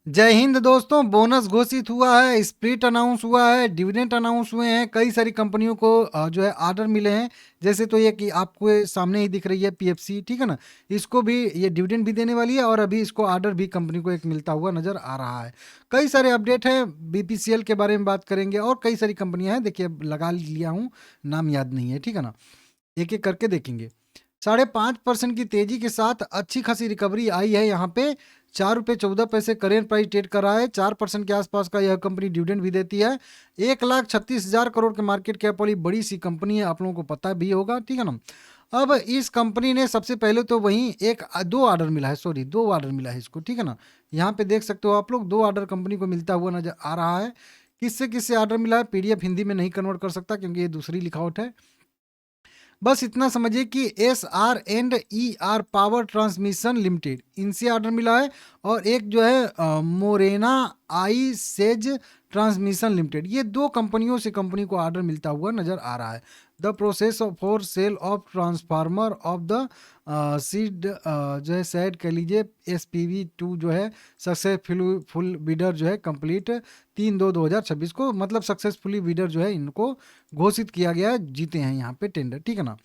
जय हिंद दोस्तों। बोनस घोषित हुआ है, स्प्लिट अनाउंस हुआ है, डिविडेंड अनाउंस हुए हैं। कई सारी कंपनियों को जो है ऑर्डर मिले हैं। जैसे तो ये कि आपको ये सामने ही दिख रही है पीएफसी, ठीक है ना। इसको भी ये डिविडेंड भी देने वाली है और अभी इसको ऑर्डर भी कंपनी को एक मिलता हुआ नजर आ रहा है। कई सारे अपडेट हैं, बीपीसीएल के बारे में बात करेंगे और कई सारी कंपनियां हैं। देखिए लगा लिया हूँ, नाम याद नहीं है, ठीक है ना। एक एक करके देखेंगे। 5.5% की तेजी के साथ अच्छी खासी रिकवरी आई है यहाँ पे। 4 रुपये 14 पैसे करेंट प्राइस ट्रेड कर रहा है। 4% के आसपास का यह कंपनी डिविडेंड भी देती है। 1,36,000 करोड़ के मार्केट कैप वाली बड़ी सी कंपनी है, आप लोगों को पता भी होगा, ठीक है ना। अब इस कंपनी ने सबसे पहले तो वहीं एक दो ऑर्डर मिला है, सॉरी 2 ऑर्डर मिला है इसको, ठीक है ना। यहाँ पे देख सकते हो आप लोग, 2 ऑर्डर कंपनी को मिलता हुआ नजर आ रहा है। किससे किससे ऑर्डर मिला है, पीडीएफ हिंदी में नहीं कन्वर्ट कर सकता क्योंकि ये दूसरी लिखावट है। बस इतना समझिए कि SR&ER पावर ट्रांसमिशन लिमिटेड, इनसे ऑर्डर मिला है। और एक जो है मोरेना आई सेज ट्रांसमिशन लिमिटेड, ये 2 कंपनियों से कंपनी को ऑर्डर मिलता हुआ नजर आ रहा है। The process for sale of transformer of the seed जो है सेड कह लीजिए SPV2 जो है सक्सेसफुल फुल बिडर जो है कंप्लीट 3/2/2026 को, मतलब सक्सेसफुली बिडर जो है इनको घोषित किया गया है, जीते हैं यहाँ पे टेंडर, ठीक है ना।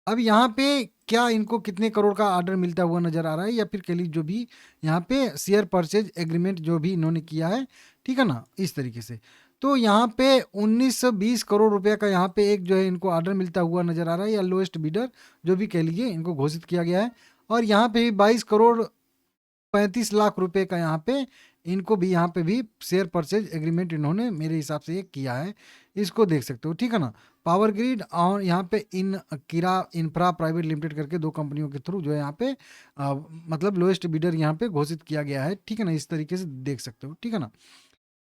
अब यहाँ पे क्या इनको कितने करोड़ का ऑर्डर मिलता हुआ नजर आ रहा है, या फिर कह लीजिए जो भी यहाँ पे शेयर परचेज एग्रीमेंट जो भी इन्होंने किया है, ठीक है ना, इस तरीके से। तो यहाँ पे 1920 करोड़ रुपए का यहाँ पे एक जो है इनको ऑर्डर मिलता हुआ नजर आ रहा है, या लोएस्ट बिडर जो भी कह लीजिए इनको घोषित किया गया है। और यहाँ पे भी 22 करोड़ 35 लाख रुपए का यहाँ पे इनको भी यहाँ पे भी शेयर परचेज एग्रीमेंट इन्होंने मेरे हिसाब से ये किया है। इसको देख सकते हो, ठीक है ना। पावर ग्रिड और यहाँ पे इन किरा इंफ्रा प्राइवेट लिमिटेड करके 2 कंपनियों के थ्रू जो है यहाँ पे मतलब लोएस्ट बिडर यहाँ पे घोषित किया गया है, ठीक है ना। इस तरीके से देख सकते हो, ठीक है ना।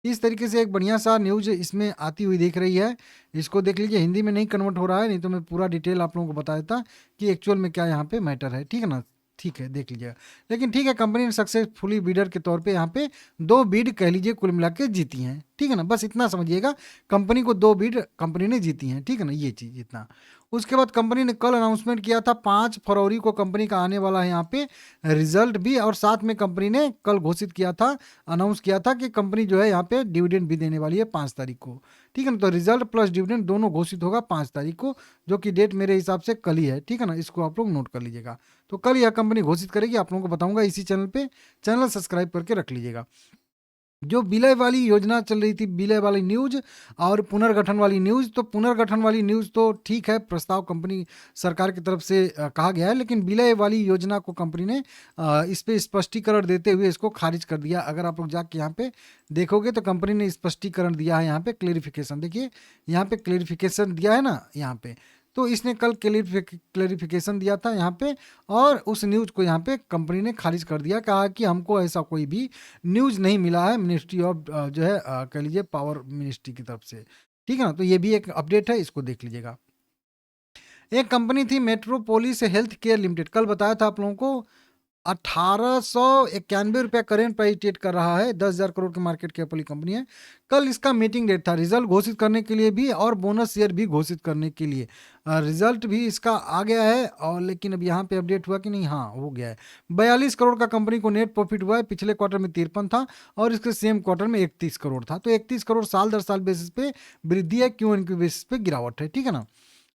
इस तरीके से एक बढ़िया सा न्यूज इसमें आती हुई दिख रही है। इसको देख लीजिए, हिंदी में नहीं कन्वर्ट हो रहा है, नहीं तो मैं पूरा डिटेल आप लोगों को बता देता कि एक्चुअल में क्या यहाँ पे मैटर है, ठीक है ना। ठीक है, देख लीजिएगा। लेकिन ठीक है, कंपनी ने सक्सेसफुली बीडर के तौर पे यहाँ पे 2 बीड कह लीजिए कुल मिला के जीती हैं, ठीक है ना। बस इतना समझिएगा, कंपनी को 2 बीड कंपनी ने जीती हैं, ठीक है ना, ये चीज़ इतना। उसके बाद कंपनी ने कल अनाउंसमेंट किया था 5 फरवरी को कंपनी का आने वाला है यहाँ पे रिजल्ट भी, और साथ में कंपनी ने कल घोषित किया था, अनाउंस किया था कि कंपनी जो है यहाँ पे डिविडेंड भी देने वाली है 5 तारीख को, ठीक है ना। तो रिजल्ट प्लस डिविडेंड दोनों घोषित होगा 5 तारीख को, जो कि डेट मेरे हिसाब से कल ही है, ठीक है ना। इसको आप लोग नोट कर लीजिएगा। तो कल यह कंपनी घोषित करेगी, आप लोगों को बताऊंगा इसी चैनल पे। चैनल सब्सक्राइब करके रख लीजिएगा। जो विलय वाली योजना चल रही थी, विलय वाली न्यूज और पुनर्गठन वाली न्यूज, तो पुनर्गठन वाली न्यूज तो ठीक है, प्रस्ताव कंपनी सरकार की तरफ से कहा गया है, लेकिन विलय वाली योजना को कंपनी ने इस पे स्पष्टीकरण देते हुए इसको खारिज कर दिया। अगर आप लोग जाके यहाँ पे देखोगे तो कंपनी ने स्पष्टीकरण दिया है, यहाँ पे क्लेरिफिकेशन देखिए, यहाँ पे क्लेरिफिकेशन दिया है ना यहाँ पे। तो इसने कल क्लेरिफिकेशन दिया था यहाँ पे, और उस न्यूज को यहाँ पे कंपनी ने खारिज कर दिया, कहा कि हमको ऐसा कोई भी न्यूज़ नहीं मिला है मिनिस्ट्री ऑफ जो है कह लीजिए पावर मिनिस्ट्री की तरफ से, ठीक है ना। तो ये भी एक अपडेट है, इसको देख लीजिएगा। एक कंपनी थी मेट्रोपोलिस हेल्थ केयर लिमिटेड, कल बताया था आप लोगों को 1891 रुपया करेंट प्राइस ट्रेड कर रहा है, 10,000 करोड़ की मार्केट कैप वाली कंपनी है। कल इसका मीटिंग डेट था, रिजल्ट घोषित करने के लिए भी और बोनस शेयर भी घोषित करने के लिए। रिजल्ट भी इसका आ गया है, और लेकिन अब यहाँ पे अपडेट हुआ कि नहीं, हाँ हो गया है। 42 करोड़ का कंपनी को नेट प्रॉफिट हुआ है, पिछले क्वार्टर में 53 था और इसके सेम क्वार्टर में 31 करोड़ था। तो 31 करोड़ साल दर साल बेसिस पे वृद्धि है, क्यू एन क्यू बेसिस पे गिरावट है, ठीक है ना।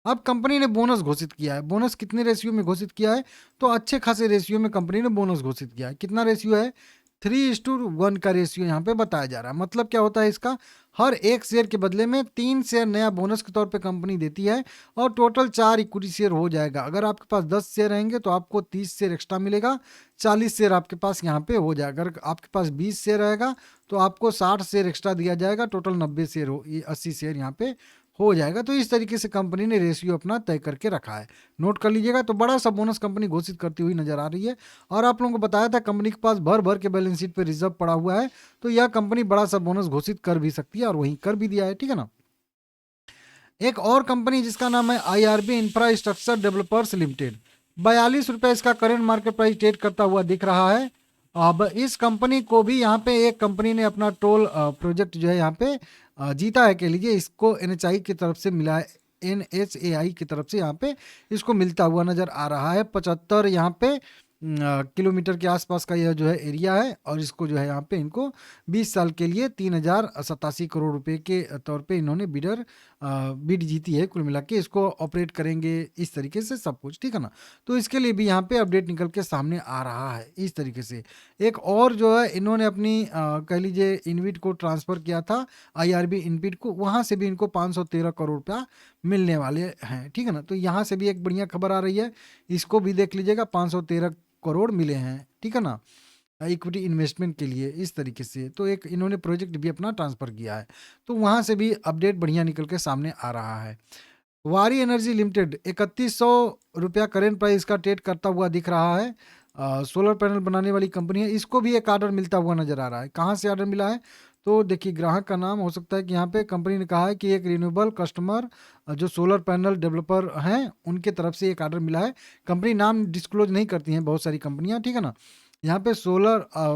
अब कंपनी ने बोनस घोषित किया है। बोनस कितने रेशियो में घोषित किया है, तो अच्छे खासे रेशियो में कंपनी ने बोनस घोषित किया है। कितना रेशियो है, 3:1 का रेशियो यहाँ पे बताया जा रहा है। मतलब क्या होता है इसका, हर एक शेयर के बदले में 3 शेयर नया बोनस के तौर पे कंपनी देती है, और टोटल 4 इक्विटी शेयर हो जाएगा। अगर आपके पास 10 शेयर रहेंगे तो आपको 30 शेयर एक्स्ट्रा मिलेगा, 40 शेयर आपके पास यहाँ पे हो जाएगा। अगर आपके पास 20 शेयर रहेगा तो आपको 60 शेयर एक्स्ट्रा दिया जाएगा, टोटल 90 शेयर हो, 80 शेयर यहाँ पे हो जाएगा। तो इस तरीके से कंपनी ने रेशियो अपना तय करके रखा है, नोट कर लीजिएगा। तो बड़ा सा बोनस कंपनी घोषित करती हुई नजर आ रही है। और आप लोगों को बताया था कंपनी के पास भर भर के बैलेंस शीट पे रिजर्व पड़ा हुआ है, तो यह कंपनी बड़ा सा बोनस घोषित कर भी सकती है, और वहीं कर भी दिया है, ठीक है ना। एक और कंपनी जिसका नाम है IRB इंफ्रास्ट्रक्चर डेवलपर्स लिमिटेड, 42 रुपये इसका करेंट मार्केट प्राइस ट्रेड करता हुआ दिख रहा है। अब इस कंपनी को भी यहाँ पे एक कंपनी ने अपना टोल प्रोजेक्ट जो है यहाँ पे जीता है, कह लीजिए। इसको NHI की तरफ से मिला है, NHAI की तरफ से यहाँ पे इसको मिलता हुआ नजर आ रहा है। 75 यहाँ पे किलोमीटर के आसपास का यह जो है एरिया है, और इसको जो है यहाँ पे इनको 20 साल के लिए 3087 करोड़ रुपए के तौर पे इन्होंने बिड जीती है। कुल मिला के इसको ऑपरेट करेंगे इस तरीके से सब कुछ, ठीक है ना। तो इसके लिए भी यहाँ पे अपडेट निकल के सामने आ रहा है इस तरीके से। एक और जो है इन्होंने अपनी कह लीजिए इनविट को ट्रांसफ़र किया था, IRB इनविट को, वहाँ से भी इनको 513 करोड़ रुपया मिलने वाले हैं, ठीक है ना। तो यहाँ से भी एक बढ़िया खबर आ रही है, इसको भी देख लीजिएगा, 513 करोड़ मिले हैं, ठीक है ना, इक्विटी इन्वेस्टमेंट के लिए इस तरीके से। तो एक इन्होंने प्रोजेक्ट भी अपना ट्रांसफ़र किया है, तो वहाँ से भी अपडेट बढ़िया निकल के सामने आ रहा है। वारी एनर्जी लिमिटेड 3100 रुपया करेंट प्राइस का ट्रेड करता हुआ दिख रहा है। सोलर पैनल बनाने वाली कंपनी है, इसको भी एक ऑर्डर मिलता हुआ नजर आ रहा है। कहाँ से ऑर्डर मिला है? तो देखिए, ग्राहक का नाम हो सकता है कि यहाँ पे कंपनी ने कहा है कि एक रिन्यूएबल कस्टमर जो सोलर पैनल डेवलपर हैं उनके तरफ से एक ऑर्डर मिला है। कंपनी नाम डिस्क्लोज नहीं करती हैं बहुत सारी कंपनियां, ठीक है ना। यहाँ पे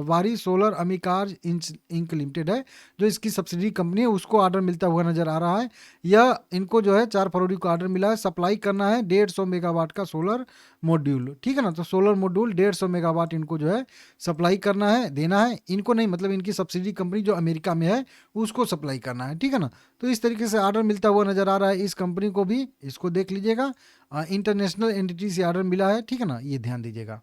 वारी सोलर अमिकार्ज इंक लिमिटेड है जो इसकी सब्सिडी कंपनी है, उसको ऑर्डर मिलता हुआ नजर आ रहा है। यह इनको जो है 4 फरवरी को ऑर्डर मिला है, सप्लाई करना है 150 मेगावाट का सोलर मॉड्यूल, ठीक है ना। तो सोलर मॉड्यूल 150 मेगावाट इनको जो है सप्लाई करना है, देना है इनको नहीं, मतलब इनकी सब्सिडी कंपनी जो अमेरिका में है उसको सप्लाई करना है, ठीक है ना। तो इस तरीके से ऑर्डर मिलता हुआ नजर आ रहा है इस कंपनी को भी, इसको देख लीजिएगा। इंटरनेशनल एंटिटी से ऑर्डर मिला है, ठीक है ना, ये ध्यान दीजिएगा।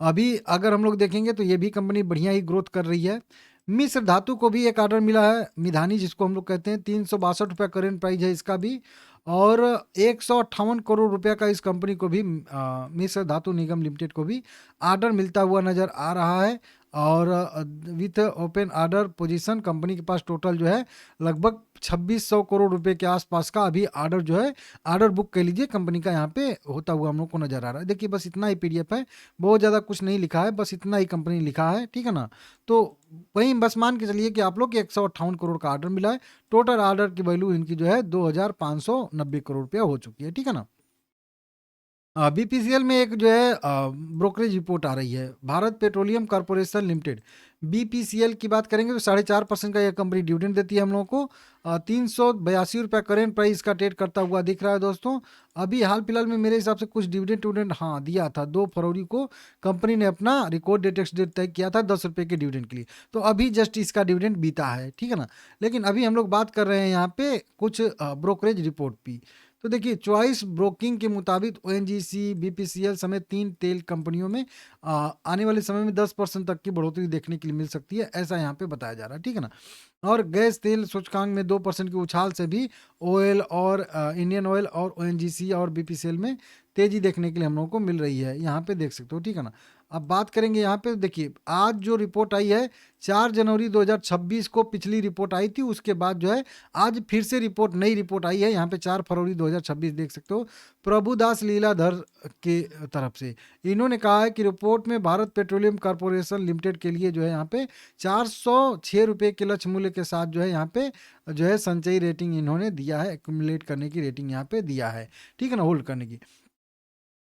अभी अगर हम लोग देखेंगे तो ये भी कंपनी बढ़िया ही ग्रोथ कर रही है। मिश्र धातु को भी एक ऑर्डर मिला है, मिधानी जिसको हम लोग कहते हैं, 362 रुपया करेंट प्राइस है इसका भी, और 158 करोड़ रुपया का इस कंपनी को भी मिश्र धातु निगम लिमिटेड को भी ऑर्डर मिलता हुआ नजर आ रहा है। और with open order position company के पास टोटल जो है लगभग 2600 करोड़ रुपए के आसपास का अभी ऑर्डर जो है, ऑर्डर बुक कह लीजिए कंपनी का यहाँ पे होता हुआ हम लोग को नजर आ रहा है। देखिए बस इतना ही PDF है, बहुत ज़्यादा कुछ नहीं लिखा है, बस इतना ही कंपनी लिखा है, ठीक है ना। तो वहीं बस मान के चलिए कि आप लोग 158 करोड़ का ऑर्डर मिला है। टोटल ऑर्डर की वैल्यू इनकी जो है 2590 करोड़ रुपया हो चुकी है, ठीक है ना। BPCL में एक जो है ब्रोकरेज रिपोर्ट आ रही है, Bharat petroleum corporation limited. BPCL की बात करेंगे तो 4.5% का यह कंपनी डिविडेंड देती है हम लोगों को। 382 रुपया करेंट प्राइस का ट्रेड करता हुआ दिख रहा है दोस्तों। अभी हाल फिलहाल में मेरे हिसाब से कुछ डिविडेंड हाँ दिया था, 2 फरवरी को कंपनी ने अपना रिकॉर्ड डेट एक्स डेट तय किया था 10 रुपये के डिविडेंड के लिए, तो अभी जस्ट इसका डिविडेंड बीता है, ठीक है ना। लेकिन अभी हम लोग बात कर रहे हैं यहाँ पे कुछ ब्रोकरेज रिपोर्ट की। तो देखिए, चॉइस ब्रोकिंग के मुताबिक ONGC, BPCL समेत 3 तेल कंपनियों में आने वाले समय में 10% तक की बढ़ोतरी देखने के लिए मिल सकती है, ऐसा यहाँ पे बताया जा रहा है, ठीक है ना। और गैस तेल सूचकांक में 2% की उछाल से भी ऑयल और इंडियन ऑयल और ONGC और BPCL में तेजी देखने के लिए हम लोगों को मिल रही है, यहाँ पे देख सकते हो, ठीक है ना। अब बात करेंगे यहाँ पे, देखिए आज जो रिपोर्ट आई है 4 जनवरी 2026 को पिछली रिपोर्ट आई थी, उसके बाद जो है आज फिर से नई रिपोर्ट आई है यहाँ पे 4 फरवरी 2026 देख सकते हो, प्रभुदास लीलाधर के तरफ से। इन्होंने कहा है कि रिपोर्ट में भारत पेट्रोलियम कॉर्पोरेशन लिमिटेड के लिए जो है यहाँ पे 406 रुपये के लक्ष्य मूल्य के साथ जो है यहाँ पे जो है संचयी रेटिंग इन्होंने दिया है, एक्यूमुलेट करने की रेटिंग यहाँ पे दिया है, ठीक है ना, होल्ड करने की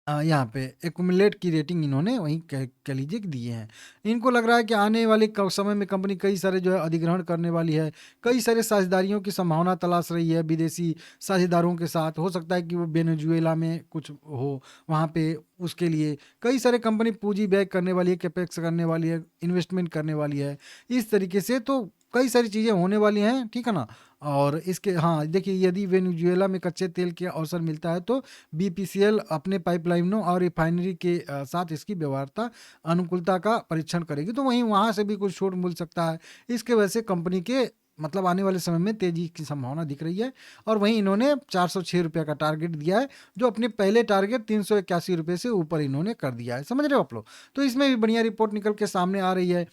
यहाँ पे एक्यूमुलेट की रेटिंग इन्होंने वहीं कह लीजिए कि दिए हैं। इनको लग रहा है कि आने वाले समय में कंपनी कई सारे जो है अधिग्रहण करने वाली है, कई सारे साझेदारियों की संभावना तलाश रही है विदेशी साझेदारों के साथ। हो सकता है कि वो वेनेजुएला में कुछ हो, वहाँ पे उसके लिए कई सारे कंपनी पूंजी व्यय करने वाली है, कैपेक्स करने वाली है, इन्वेस्टमेंट करने वाली है, इस तरीके से तो कई सारी चीज़ें होने वाली हैं, ठीक है ना। और इसके हाँ देखिए, यदि वेनेजुएला में कच्चे तेल के अवसर मिलता है तो BPCL अपने पाइपलाइनों और रिफाइनरी के साथ इसकी व्यवहार्यता अनुकूलता का परीक्षण करेगी, तो वहीं वहाँ से भी कुछ छूट मिल सकता है। इसके वजह से कंपनी के मतलब आने वाले समय में तेजी की संभावना दिख रही है। और वहीं इन्होंने 406 रुपये का टारगेट दिया है, जो अपने पहले टारगेट 381 रुपये से ऊपर इन्होंने कर दिया है, समझ रहे हो आप लोग। तो इसमें भी बढ़िया रिपोर्ट निकल के सामने आ रही है।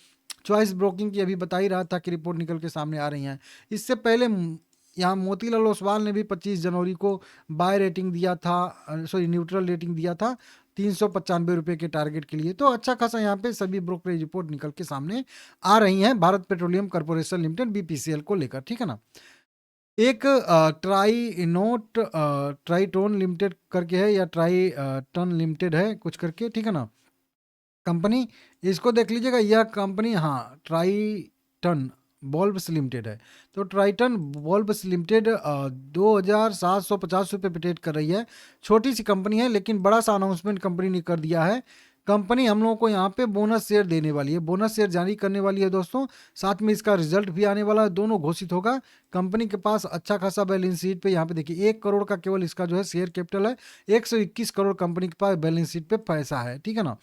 चॉइस ब्रोकिंग की अभी बता ही रहा था कि रिपोर्ट निकल के सामने आ रही हैं। इससे पहले यहाँ मोतीलाल ओसवाल ने भी 25 जनवरी को बाय रेटिंग दिया था, सॉरी न्यूट्रल रेटिंग दिया था 395 रुपये के टारगेट के लिए। तो अच्छा खासा यहाँ पे सभी ब्रोकरेज रिपोर्ट निकल के सामने आ रही हैं Bharat petroleum corporation limited BPCL को लेकर, ठीक है ना। एक ट्राइटोन लिमिटेड करके है या ट्राइटन लिमिटेड है कुछ करके, ठीक है ना कंपनी, इसको देख लीजिएगा। यह कंपनी हाँ ट्राइटन बॉल्ब्स लिमिटेड है। तो ट्राइटन बॉल्ब्स लिमिटेड 2750 रुपये पे ट्रेड कर रही है। छोटी सी कंपनी है लेकिन बड़ा सा अनाउंसमेंट कंपनी ने कर दिया है कंपनी हम लोगों को यहाँ पे बोनस शेयर देने वाली है, बोनस शेयर जारी करने वाली है दोस्तों। साथ में इसका रिजल्ट भी आने वाला है, दोनों घोषित होगा। कंपनी के पास अच्छा खासा बैलेंस शीट पे यहाँ पे देखिए 1 करोड़ का केवल इसका जो है शेयर कैपिटल है, 121 करोड़ कंपनी के पास बैलेंस शीट पे पैसा है, ठीक है ना।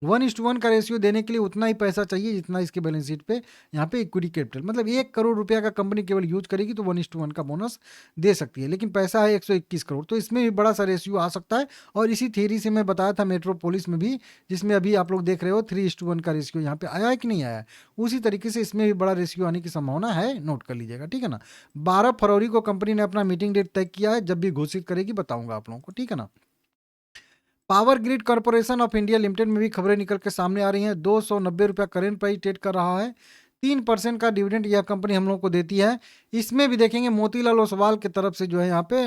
1:1 का रेशियो देने के लिए उतना ही पैसा चाहिए जितना इसके बैलेंस शीट पे यहाँ पे इक्विटी कैपिटल, मतलब 1 करोड़ रुपया का कंपनी केवल यूज करेगी तो 1:1 का बोनस दे सकती है, लेकिन पैसा है 121 करोड़, तो इसमें भी बड़ा सा रेशियो आ सकता है। और इसी थियरी से मैं बताया था मेट्रोपोलिस में भी, जिसमें अभी आप लोग देख रहे हो 3:1 का रेशियो यहाँ पे आया है कि नहीं आया है, उसी तरीके से इसमें भी बड़ा रेशियो आने की संभावना है, नोट कर लीजिएगा, ठीक है ना। 12 फरवरी को कंपनी ने अपना मीटिंग डेट तय किया है, जब भी घोषित करेगी बताऊंगा आप लोगों को, ठीक है ना। Power grid corporation of India limited में भी खबरें निकल के सामने आ रही हैं। 290 रुपया करेंट प्राइस ट्रेड कर रहा है। 3% का डिविडेंड यह कंपनी हम लोग को देती है। इसमें भी देखेंगे मोतीलाल ओसवाल की तरफ से जो है यहाँ पे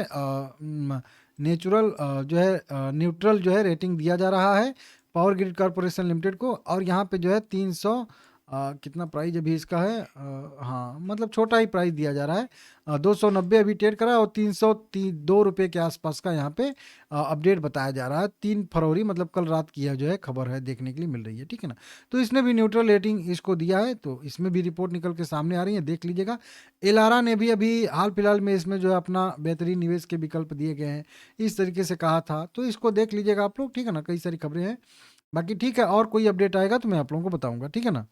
नेचुरल जो है न्यूट्रल जो है रेटिंग दिया जा रहा है पावर ग्रिड कॉर्पोरेशन लिमिटेड को। और यहाँ पे जो है 300 कितना प्राइस अभी इसका है, हाँ मतलब छोटा ही प्राइस दिया जा रहा है। 290 अभी ट्रेड करा और 302 रुपये के आसपास का यहाँ पे अपडेट बताया जा रहा है। 3 फरवरी मतलब कल रात की है जो है खबर है, देखने के लिए मिल रही है, ठीक है ना। तो इसने भी न्यूट्रल रेटिंग इसको दिया है, तो इसमें भी रिपोर्ट निकल के सामने आ रही है, देख लीजिएगा। एलारा ने भी अभी हाल फिलहाल में इसमें जो है अपना बेहतरीन निवेश के विकल्प दिए गए हैं, इस तरीके से कहा था, तो इसको देख लीजिएगा आप लोग, ठीक है ना। कई सारी खबरें हैं, बाकी ठीक है, और कोई अपडेट आएगा तो मैं आप लोगों को बताऊंगा, ठीक है ना।